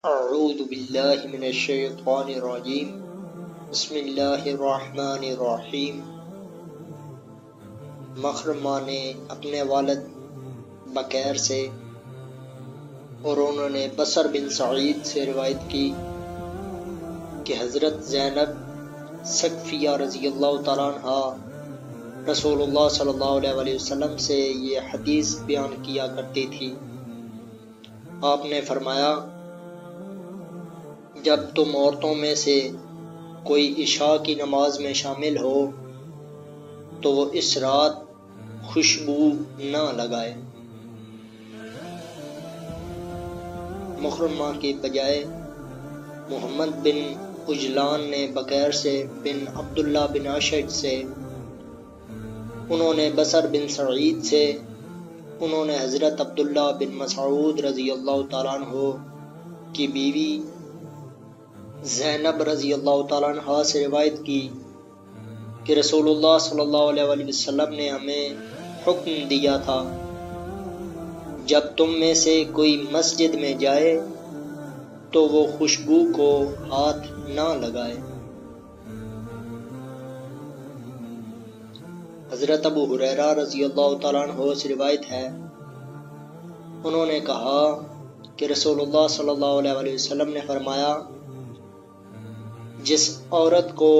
اعوذ باللہ من الشیطان الرجیم بسم اللہ الرحمن الرحیم۔ مخرمہ نے اپنے والد بکیر سے اور انہوں نے بصر بن سعید سے روایت کی کہ حضرت زینب ثقفیہ رضی اللہ تعالیٰ عنہ رسول اللہ صلی اللہ علیہ وسلم سے یہ حدیث بیان کیا کرتی تھی۔ آپ نے فرمایا، جب تم عورتوں میں سے کوئی عشاء کی نماز میں شامل ہو تو وہ اس رات خوشبو نہ لگائے۔ مخرمہ کے بجائے محمد بن عجلان نے بکیر سے بن عبداللہ بن اشج سے، انہوں نے بصر بن سعید سے، انہوں نے حضرت عبداللہ بن مسعود رضی اللہ تعالیٰ عنہ کی بیوی زینب رضی اللہ تعالیٰ عنہ سے روایت کی کہ رسول اللہ صلی اللہ علیہ وسلم نے ہمیں حکم دیا تھا، جب تم میں سے کوئی مسجد میں جائے تو وہ خوشبو کو ہاتھ نہ لگائے۔ حضرت ابو ہریرہ رضی اللہ تعالیٰ عنہ سے روایت ہے، انہوں نے کہا کہ رسول اللہ صلی اللہ علیہ وسلم نے فرمایا، جس عورت کو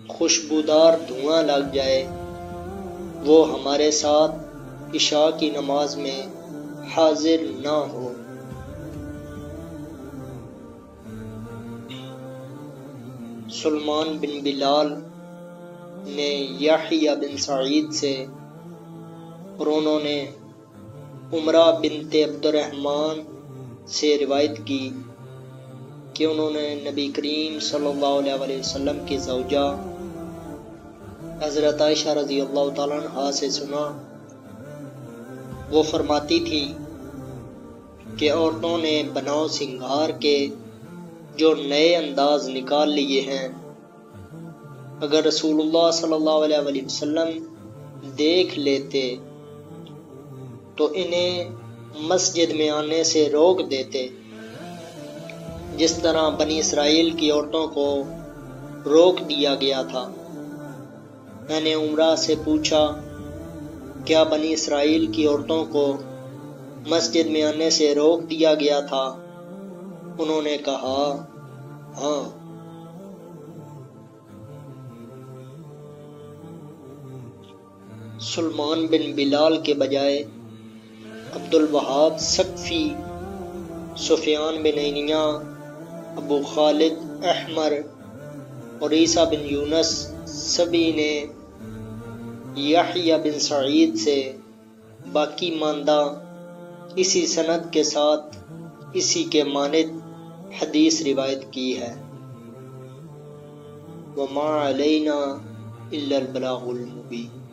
خوشبودار دھواں لگ جائے وہ ہمارے ساتھ عشاء کی نماز میں حاضر نہ ہو۔ سلمان بن بلال نے یحییٰ بن سعید سے اور انہوں نے عمرہ بنت عبد الرحمن سے روایت کی کہ انہوں نے نبی کریم صلی اللہ علیہ وسلم کی زوجہ حضرت عائشہ رضی اللہ تعالیٰ عنہا سے سنا، وہ فرماتی تھی کہ عورتوں نے بناؤ سنگار کے جو نئے انداز نکال لیے ہیں، اگر رسول اللہ صلی اللہ علیہ وسلم دیکھ لیتے تو انہیں مسجد میں آنے سے روک دیتے، جس طرح بنی اسرائیل کی عورتوں کو روک دیا گیا تھا۔ میں نے عمرہ سے پوچھا، کیا بنی اسرائیل کی عورتوں کو مسجد میں آنے سے روک دیا گیا تھا؟ انہوں نے کہا، ہاں۔ سلمان بن بلال کے بجائے عبد الوہاب ثقفی، سفیان بن عینیہ، ابو خالد احمر اور عیسیٰ بن یونس سبھی نے یحییٰ بن سعید سے باقی ماندہ اسی سند کے ساتھ اسی کے مانند حدیث روایت کی ہے۔ وَمَا عَلَيْنَا إِلَّا الْبَلَاغُ الْمُبِينُ۔